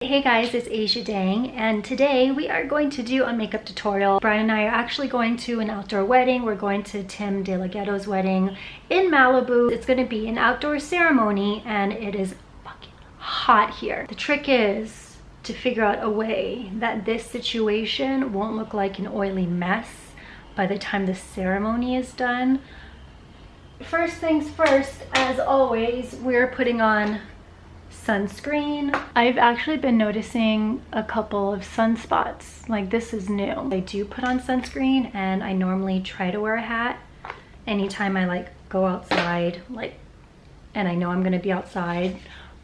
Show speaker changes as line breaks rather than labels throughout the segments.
Hey guys, it's Asia Dang, and today we are going to do a makeup tutorial. Brian and I are actually going to an outdoor wedding. We're going to Tim De Le Ghetto's wedding in Malibu. It's going to be an outdoor ceremony and it is fucking hot here. The trick is to figure out a way that this situation won't look like an oily mess by the time the ceremony is done. First things first, as always, we're putting on sunscreen. I've actually been noticing a couple of sunspots. Like, this is new. I do put on sunscreen and I normally try to wear a hat anytime I go outside, and I know I'm gonna be outside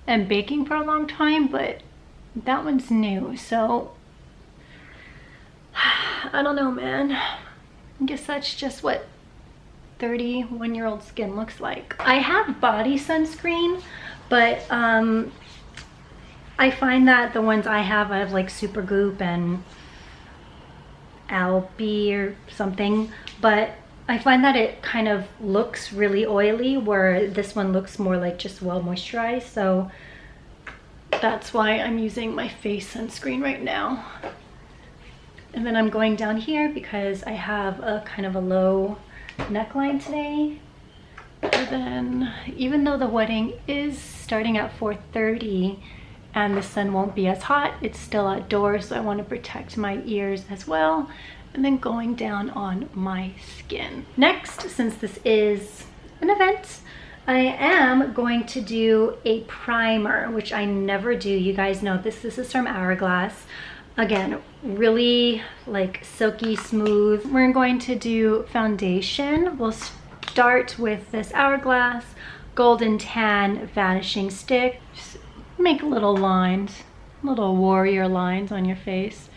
and baking for a long time, but that one's new, so I don't know, man. I guess that's just what 31-year-old skin looks like. I have body sunscreen, but I find that the ones I have like Supergoop and Alpi or something, but I find that it kind of looks really oily, where this one looks more like just well moisturized. So that's why I'm using my face sunscreen right now. And then I'm going down here because I have a kind of a low neckline today. And then, even though the wedding is starting at 4:30 and the sun won't be as hot, it's still outdoors, so I want to protect my ears as well. And then going down on my skin. Next, since this is an event, I am going to do a primer, which I never do. You guys know this is from Hourglass. Again, really like silky smooth. We're going to do foundation. We'll start with this Hourglass Golden Tan Vanishing Stick. Just make little lines, little warrior lines on your face,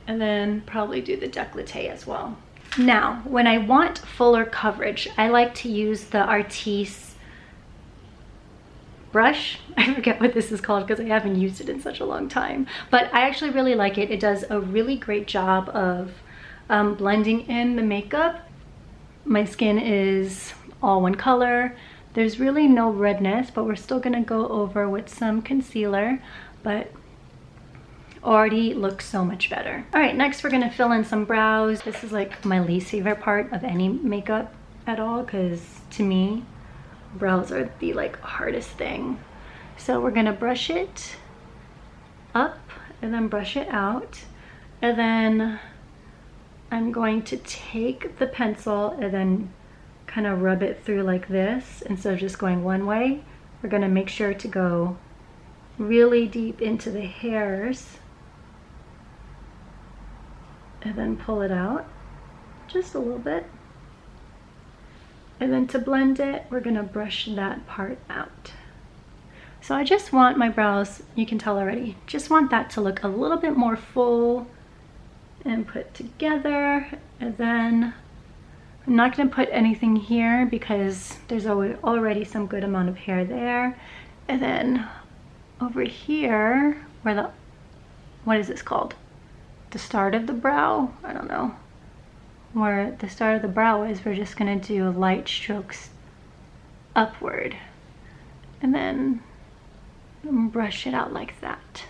and then probably do the décolleté as well. Now, when I want fuller coverage, I like to use the Artis brush. I forget what this is called because I haven't used it in such a long time, but I actually really like it. It does a really great job of blending in the makeup. My skin is all one color. There's really no redness, but we're still gonna go over with some concealer, but already looks so much better. All right, next we're gonna fill in some brows. This is like my least favorite part of any makeup at all, because to me, brows are the hardest thing. So we're gonna brush it up and then brush it out, and then I'm going to take the pencil and then kind of rub it through like this. Instead of just going one way, we're going to make sure to go really deep into the hairs and then pull it out just a little bit. And then to blend it, we're going to brush that part out. So I just want my brows, you can tell already, just want that to look a little bit more full and put together. And then I'm not going to put anything here because there's already some good amount of hair there. And then over here where the, what is this called? The start of the brow? I don't know. Where the start of the brow is, we're just going to do light strokes upward. And then brush it out like that.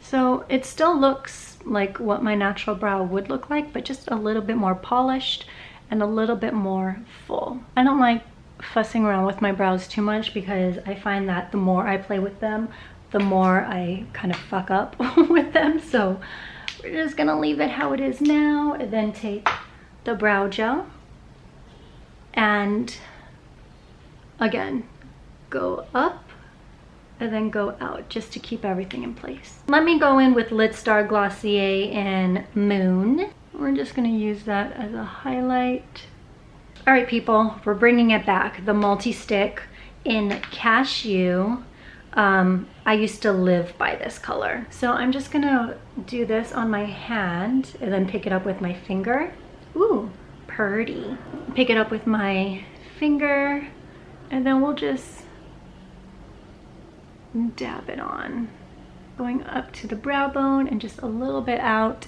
So it still looks like what my natural brow would look like, but just a little bit more polished and a little bit more full. I don't like fussing around with my brows too much because I find that the more I play with them, the more I kind of fuck up with them. So we're just gonna leave it how it is now, and then take the brow gel and again go up and then go out just to keep everything in place. Let me go in with Lit Star Glossier in Moon. We're just gonna use that as a highlight. All right, people, we're bringing it back. The multi-stick in Cashew. I used to live by this color. So I'm just gonna do this on my hand and then pick it up with my finger. Ooh, pretty. Pick it up with my finger and then we'll just dab it on, going up to the brow bone and just a little bit out.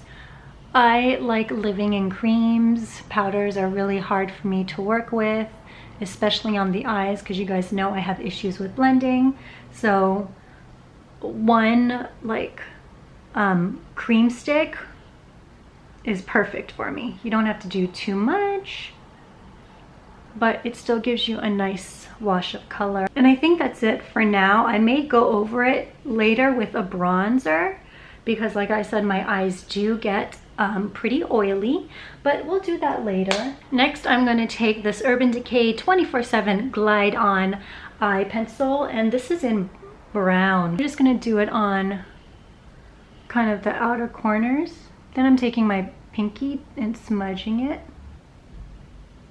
I like living in creams. Powders are really hard for me to work with, especially on the eyes, because you guys know I have issues with blending. So one like cream stick is perfect for me. You don't have to do too much, but it still gives you a nice wash of color. And I think that's it for now. I may go over it later with a bronzer because, like I said, my eyes do get pretty oily, but we'll do that later. Next, I'm going to take this Urban Decay 24/7 Glide On eye pencil, and this is in brown. I'm just going to do it on kind of the outer corners. Then I'm taking my pinky and smudging it.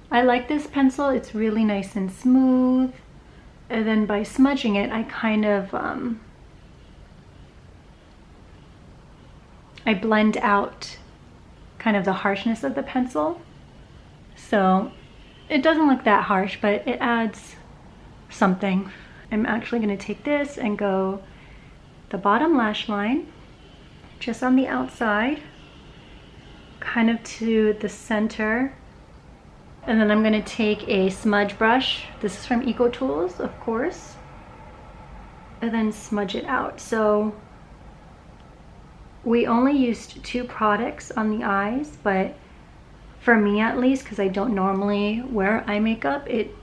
I like this pencil. It's really nice and smooth. And then by smudging it, I kind of I blend out kind of the harshness of the pencil. So it doesn't look that harsh, but it adds something. I'm actually going to take this and go the bottom lash line, just on the outside, kind of to the center. And then I'm going to take a smudge brush. This is from Eco Tools, of course. And then smudge it out. So we only used 2 products on the eyes, but for me at least, because I don't normally wear eye makeup, it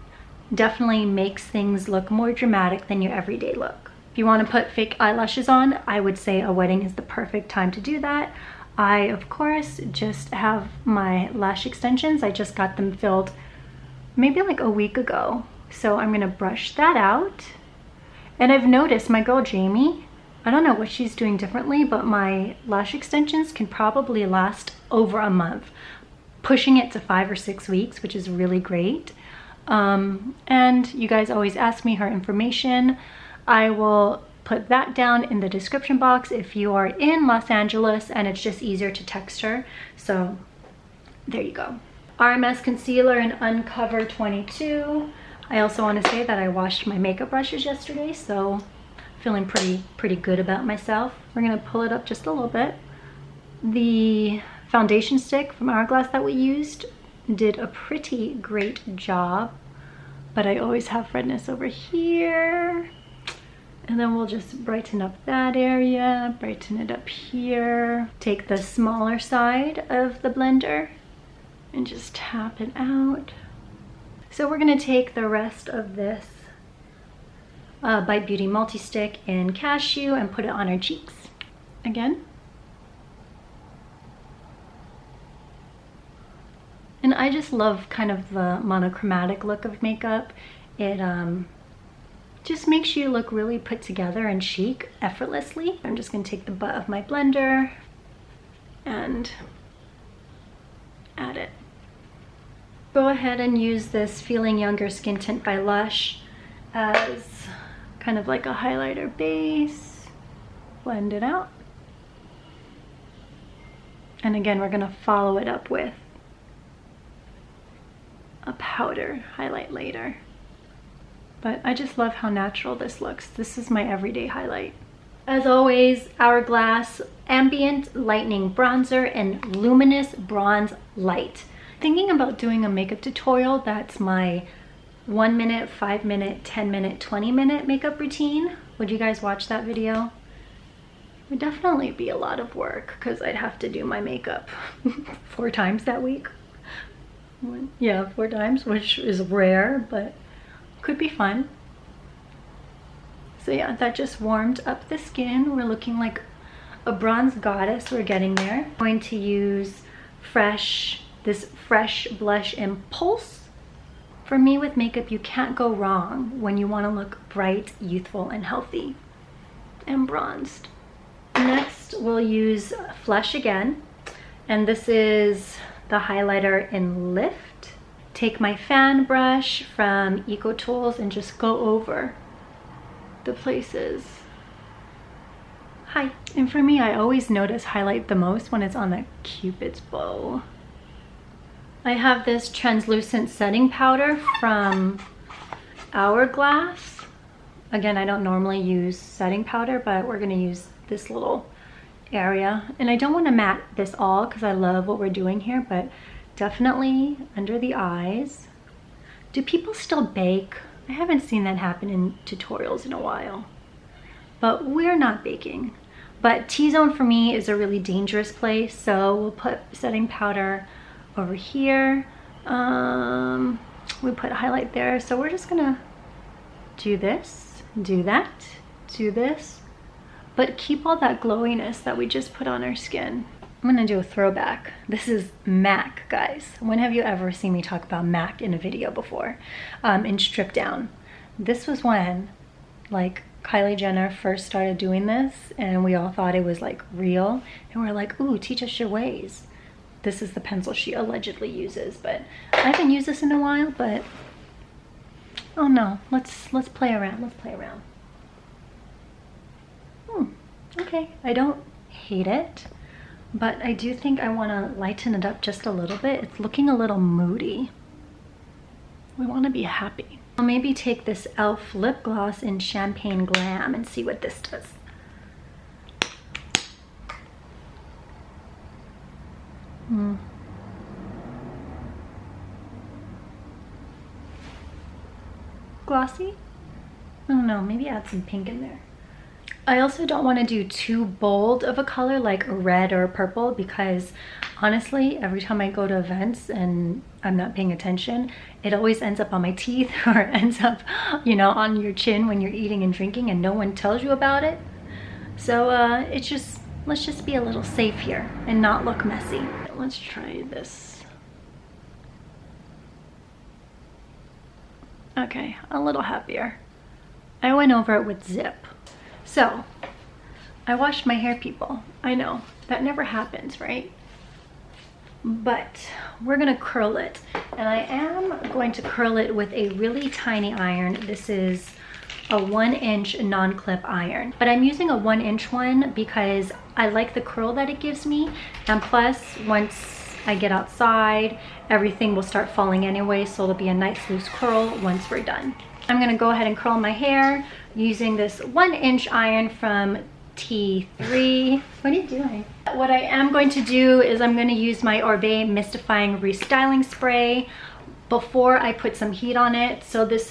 definitely makes things look more dramatic than your everyday look. If you want to put fake eyelashes on, I would say a wedding is the perfect time to do that. I, of course, just have my lash extensions. I just got them filled maybe like a week ago. So I'm going to brush that out. And I've noticed my girl Jaime, I don't know what she's doing differently, but my lash extensions can probably last over a month, pushing it to 5 or 6 weeks, which is really great. And you guys always ask me her information. I will put that down in the description box if you are in Los Angeles and it's just easier to text her. So there you go. RMS concealer in Uncover 22. I also want to say that I washed my makeup brushes yesterday, so feeling pretty good about myself. We're gonna pull it up just a little bit. The foundation stick from Hourglass that we used did a pretty great job, but I always have redness over here. And then we'll just brighten up that area, brighten it up here. Take the smaller side of the blender and just tap it out. So we're gonna take the rest of this Bite Beauty Multi-Stick in Cashew and put it on our cheeks. Again. And I just love kind of the monochromatic look of makeup. It just makes you look really put together and chic effortlessly. I'm just gonna take the butt of my blender and add it. Go ahead and use this Feeling Younger Skin Tint by Lush as kind of like a highlighter base. Blend it out. And again, we're gonna follow it up with a powder highlight later. But I just love how natural this looks. This is my everyday highlight. As always, Hourglass Ambient Lightening Bronzer in Luminous Bronze Light. Thinking about doing a makeup tutorial that's my 1 minute, 5 minute, 10 minute, 20 minute makeup routine. Would you guys watch that video? It would definitely be a lot of work because I'd have to do my makeup 4 times that week. Yeah, 4 times, which is rare, but could be fun. So yeah, that just warmed up the skin. We're looking like a bronze goddess. We're getting there. I'm going to use this Fresh Blush Impulse. For me with makeup, you can't go wrong when you want to look bright, youthful, and healthy and bronzed. Next, we'll use Flush again. And this is the highlighter in Lift. Take my fan brush from Eco Tools and just go over the places. Hi. And for me, I always notice highlight the most when it's on the Cupid's bow. I have this translucent setting powder from Hourglass. Again, I don't normally use setting powder, but we're gonna use this little area. And I don't want to matte this all because I love what we're doing here, but definitely under the eyes. Do people still bake? I haven't seen that happen in tutorials in a while. but we're not baking. But T-zone for me is a really dangerous place, so we'll put setting powder over here. We put highlight there, so we're just gonna do this, do that, do this, but keep all that glowiness that we just put on our skin. I'm gonna do a throwback. This is MAC, guys. When have you ever seen me talk about MAC in a video before? In Strip Down. This was when, like, Kylie Jenner first started doing this, and we all thought it was like real, and we're like, ooh, teach us your ways. This is the pencil she allegedly uses, but I haven't used this in a while, but oh no, let's play around. Let's play around. Okay, I don't hate it, but I do think I want to lighten it up just a little bit. It's looking a little moody. We want to be happy. I'll maybe take this e.l.f. lip gloss in Champagne Glam and see what this does. Glossy? I don't know, maybe add some pink in there. I also don't want to do too bold of a color like red or purple, because honestly, every time I go to events and I'm not paying attention, it always ends up on my teeth or ends up, you know, on your chin when you're eating and drinking and no one tells you about it. So it's just, let's just be a little safe here and not look messy. Let's try this. Okay, a little happier. I went over it with zip. So, I washed my hair, people. I know, that never happens, right? But we're gonna curl it. And I am going to curl it with a really tiny iron. This is a 1-inch non-clip iron. But I'm using a 1-inch one because I like the curl that it gives me. And plus, once I get outside, everything will start falling anyway, so it'll be a nice loose curl once we're done. I'm gonna go ahead and curl my hair using this 1-inch iron from T3. What are you doing? What I am going to do is I'm going to use my Oribe Mystifying Restyling Spray before I put some heat on it. So this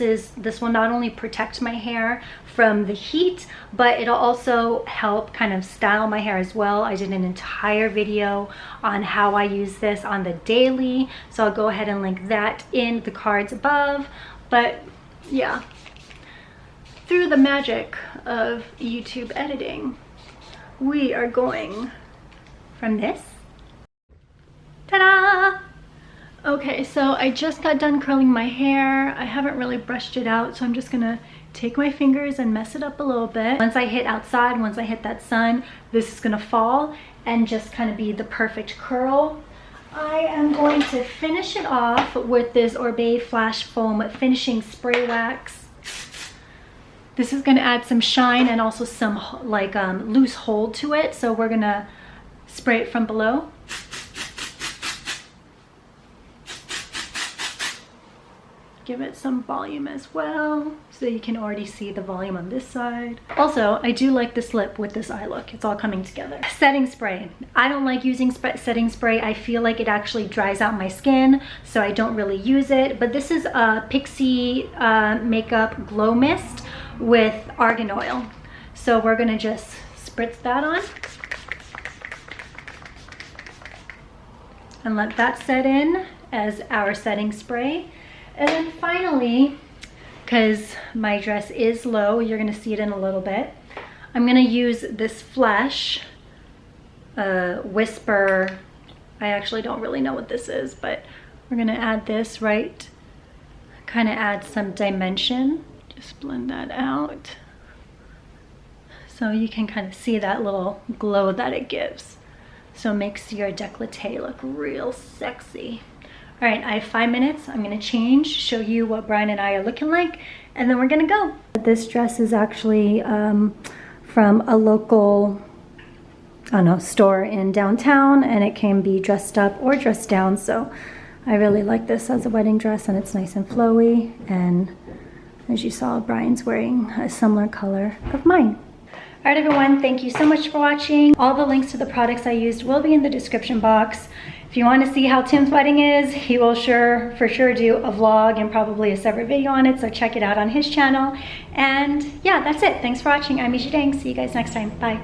will not only protect my hair from the heat, but it'll also help kind of style my hair as well. I did an entire video on how I use this on the daily, so I'll go ahead and link that in the cards above. But yeah, through the magic of YouTube editing, we are going from this. Ta-da! Okay, so I just got done curling my hair. I haven't really brushed it out, so I'm just gonna take my fingers and mess it up a little bit. Once I hit outside, once I hit that sun, this is gonna fall and just kind of be the perfect curl. I am going to finish it off with this Oribe Flash Foam Finishing Spray Wax. This is going to add some shine and also some like loose hold to it. So we're going to spray it from below. Give it some volume as well, so you can already see the volume on this side. Also, I do like this lip with this eye look. It's all coming together. Setting spray. I don't like using setting spray. I feel like it actually dries out my skin, so I don't really use it. But this is a Pixie Makeup Glow Mist with argan oil. So we're gonna just spritz that on and let that set in as our setting spray. And then finally, because my dress is low, you're gonna see it in a little bit, I'm gonna use this Flash Whisper. I actually don't really know what this is, but we're gonna add this, right? Kind of add some dimension. Just blend that out so you can kind of see that little glow that it gives. So it makes your décolleté look real sexy. All right, I have 5 minutes. I'm gonna change, show you what Brian and I are looking like, and then we're gonna go. This dress is actually from a local, I don't know, store in downtown, and it can be dressed up or dressed down. So I really like this as a wedding dress, and it's nice and flowy. And as you saw, Brian's wearing a similar color of mine. All right, everyone, thank you so much for watching. All the links to the products I used will be in the description box. If you want to see how Tim's wedding is, he will for sure do a vlog and probably a separate video on it, so check it out on his channel. And yeah, that's it. Thanks for watching. I'm Misha Dang. See you guys next time. Bye.